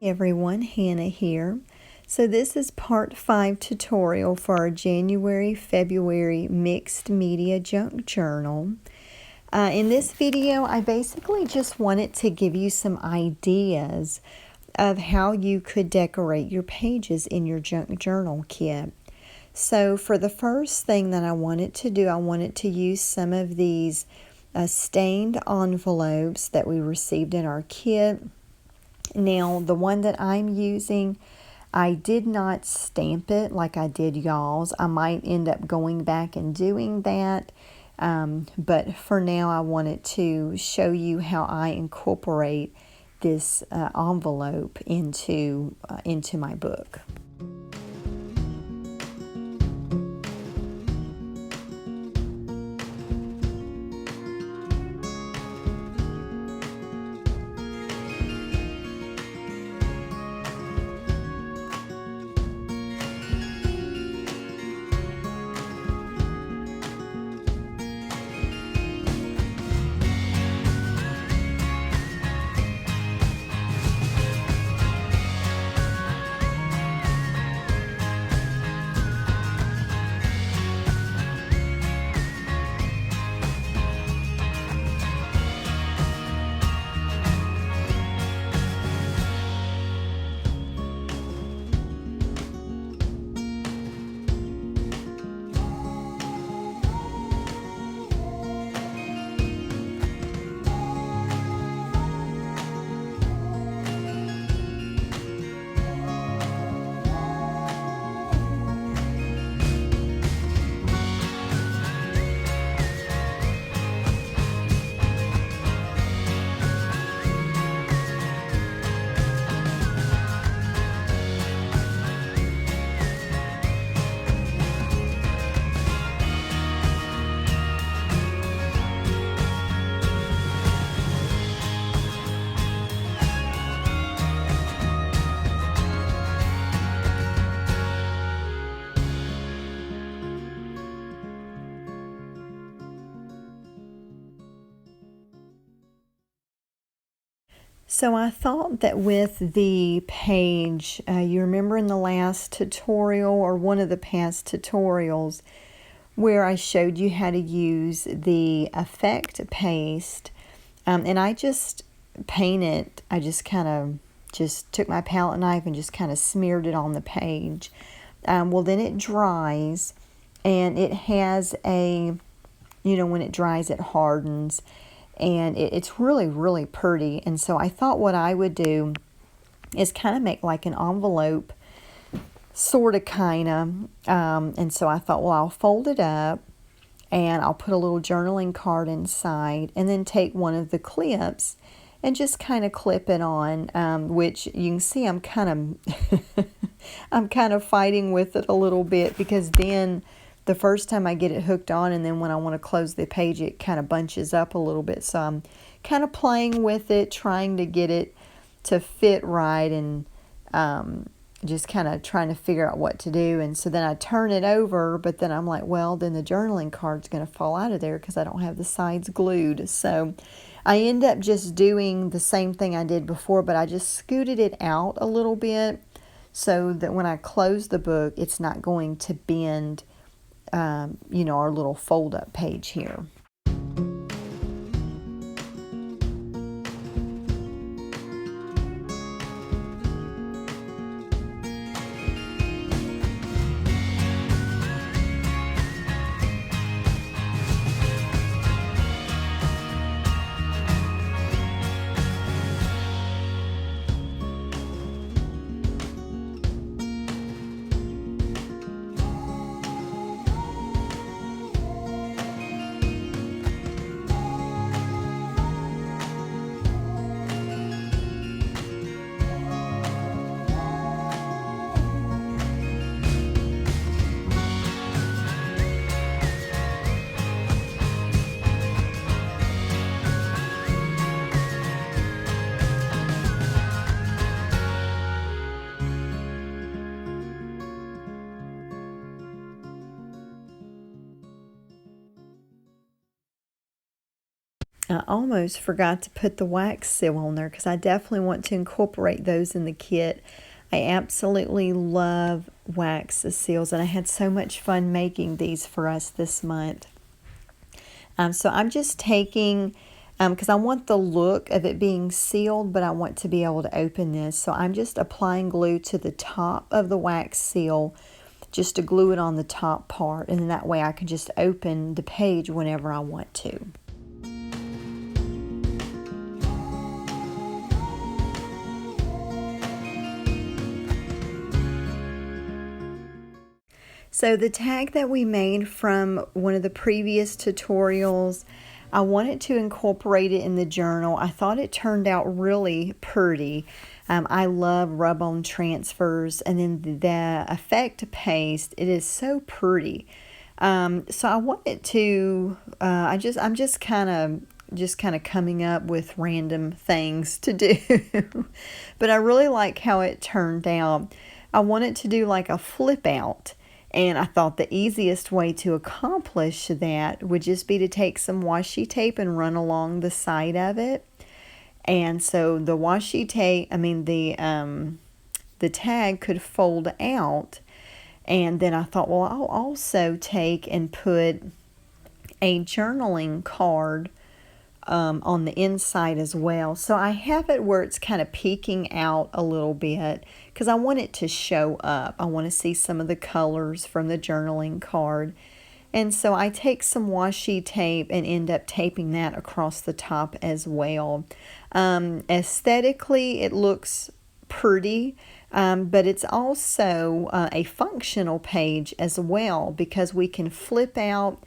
Everyone, Hannah here. So this is part 5 tutorial for our January-February mixed media junk journal. In this video, I basically just wanted to give you some ideas of how you could decorate your pages in your junk journal kit. So for the first thing that I wanted to do, I wanted to use some of these stained envelopes that we received in our kit. Now, the one that I'm using, I did not stamp it like I did y'all's. I might end up going back and doing that. But for now, I wanted to show you how I incorporate this envelope into my book. So I thought that with the page, you remember in the last tutorial or one of the past tutorials where I showed you how to use the effect paste, and I just painted, I just kind of took my palette knife and just kind of smeared it on the page. Well, then it dries, and it has a, when it dries it hardens. And it's really, really pretty. And so I thought what I would do is kind of make like an envelope, sort of, kind of. And so I thought, well, I'll fold it up and I'll put a little journaling card inside and then take one of the clips and just kind of clip it on, which you can see I'm kind of fighting with it a little bit, because then the first time I get it hooked on, and then when I want to close the page, it kind of bunches up a little bit. So I'm kind of playing with it, trying to get it to fit right, and just kind of trying to figure out what to do. And so then I turn it over, but then I'm like, well, then the journaling card's going to fall out of there because I don't have the sides glued. So I end up just doing the same thing I did before, but I just scooted it out a little bit so that when I close the book, it's not going to bend our little fold-up page here. I almost forgot to put the wax seal on there because I definitely want to incorporate those in the kit. I absolutely love wax seals, and I had so much fun making these for us this month. So I'm just taking, because I want the look of it being sealed, but I want to be able to open this. So I'm just applying glue to the top of the wax seal, just to glue it on the top part, and then that way I can just open the page whenever I want to. So the tag that we made from one of the previous tutorials, I wanted to incorporate it in the journal. I thought it turned out really pretty. I love rub-on transfers, and then the effect paste, it is so pretty. So I wanted to, I'm just kind of coming up with random things to do. But I really like how it turned out. I wanted to do like a flip out. And I thought the easiest way to accomplish that would just be to take some washi tape and run along the side of it. And so the washi tape, the tag could fold out. And then I thought, well, I'll also take and put a journaling card on the inside as well. So I have it where it's kind of peeking out a little bit because I want it to show up. I want to see some of the colors from the journaling card. And so I take some washi tape and end up taping that across the top as well. Aesthetically, it looks pretty, but it's also a functional page as well because we can flip out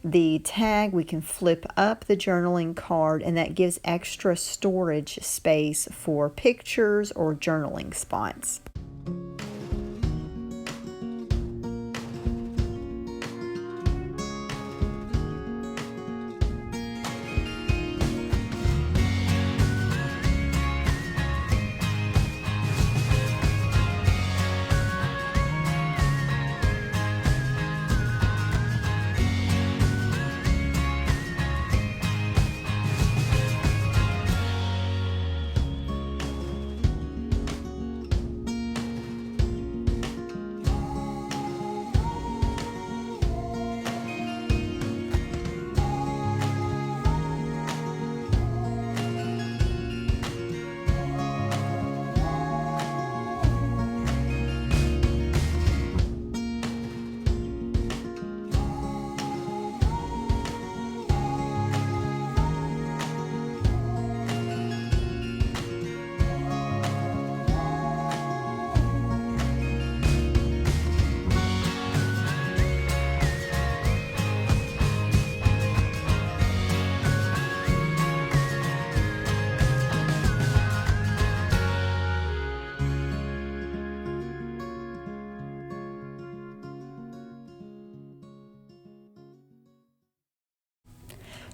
the tag, we can flip up the journaling card, and that gives extra storage space for pictures or journaling spots.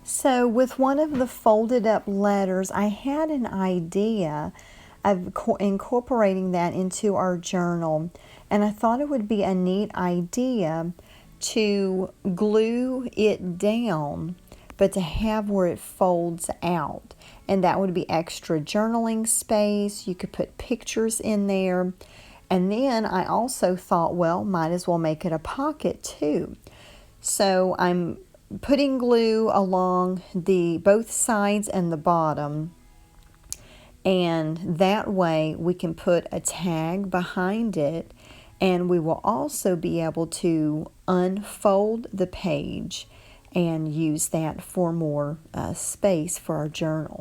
So with one of the folded up letters, I had an idea of incorporating that into our journal, and I thought it would be a neat idea to glue it down, but to have where it folds out, and that would be extra journaling space. You could put pictures in there, and then I also thought, well, might as well make it a pocket too. So I'm putting glue along both sides and the bottom, and that way we can put a tag behind it, and we will also be able to unfold the page and use that for more space for our journal.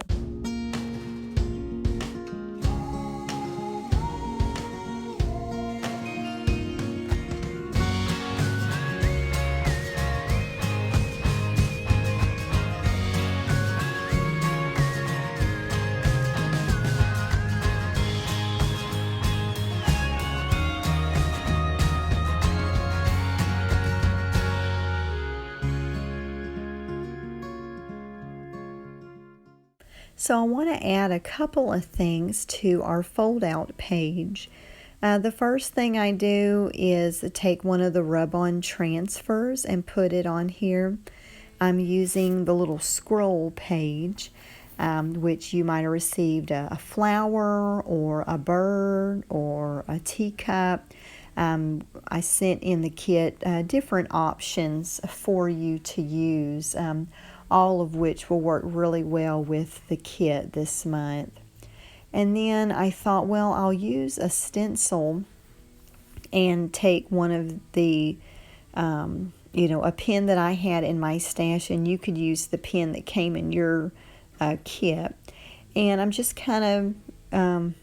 So I want to add a couple of things to our fold out page. The first thing I do is take one of the rub-on transfers and put it on here. I'm using the little scroll page, which you might have received a flower or a bird or a teacup. I sent in the kit different options for you to use, all of which will work really well with the kit this month. And then I thought, well, I'll use a stencil and take one of the, a pen that I had in my stash, and you could use the pen that came in your kit. And I'm just kind of,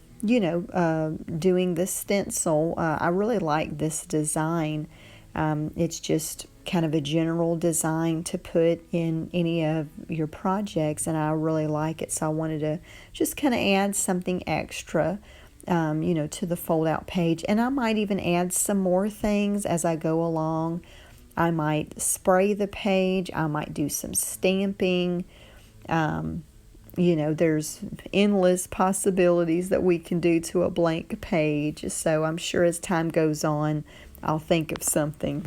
doing this stencil. I really like this design. It's just kind of a general design to put in any of your projects, and I really like it. So I wanted to just kind of add something extra, to the fold out page. And I might even add some more things as I go along. I might spray the page. I might do some stamping. There's endless possibilities that we can do to a blank page. So I'm sure as time goes on, I'll think of something.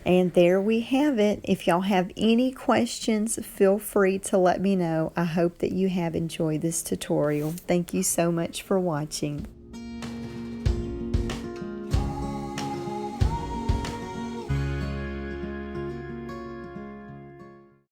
And there we have it. If y'all have any questions, feel free to let me know. I hope that you have enjoyed this tutorial. Thank you so much for watching.